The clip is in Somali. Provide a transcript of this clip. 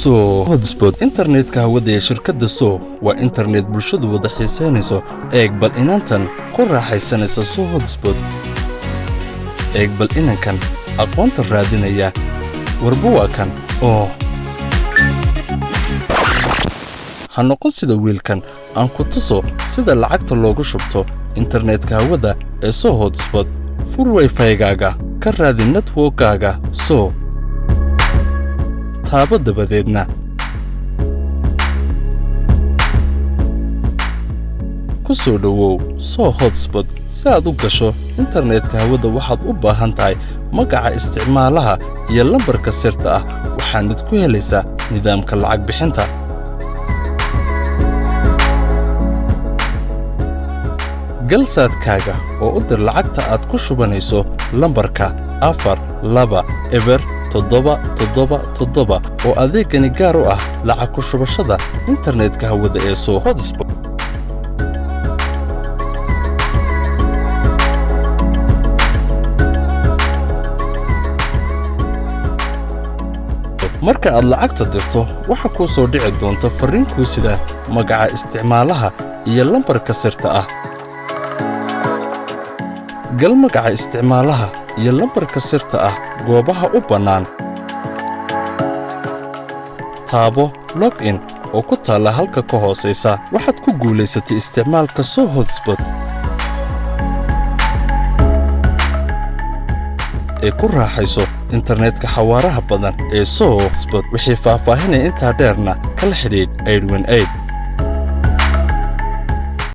So hotspot internetka hawada ee shirkadda So waa internet bulshadu wada xiisaynayso eegbal inantan ku raaxaysanaysa So hotspot eegbal inankan aqoonta raadinaya warbuwa kan oo hanoqon sida wiilkan aan ku tuso sida lacagta loogu shubto internetka hawada ee So hotspot fur wifi-gaaga ka raadi network-gaaga So taabo dabadeedna ku soo dhawow So hotspot si aad u gasho internetka hawada waxaad u baahan tahay magaca isticmaalaha iyo lambarka sirta ah waxaanad ku helaysaa nidaamka lacag bixinta galsaadkaaga oo u dir lacagta aad ku shubanayso lambarka 42777 oo adeegani gaar u ah lacag ku shubashada internetka hawada ee So hotspot marka aad lacagta dirto waxa ku soo dhici doonta fariin ku sida magaca isticmaalaha iyo lambarka sirta ah gal magaca isticmaalaha iyo lambarka sirta ah goobaha u bannaan taabo login oo ku taala halka ka hooseysa waxaad ku guulaysatay isticmaalka So hotspot ee ku raaxayso internetka xawaaraha badan ee So hotspot wixii faahfaahinaya intaa dheerna kala xidhiidh 818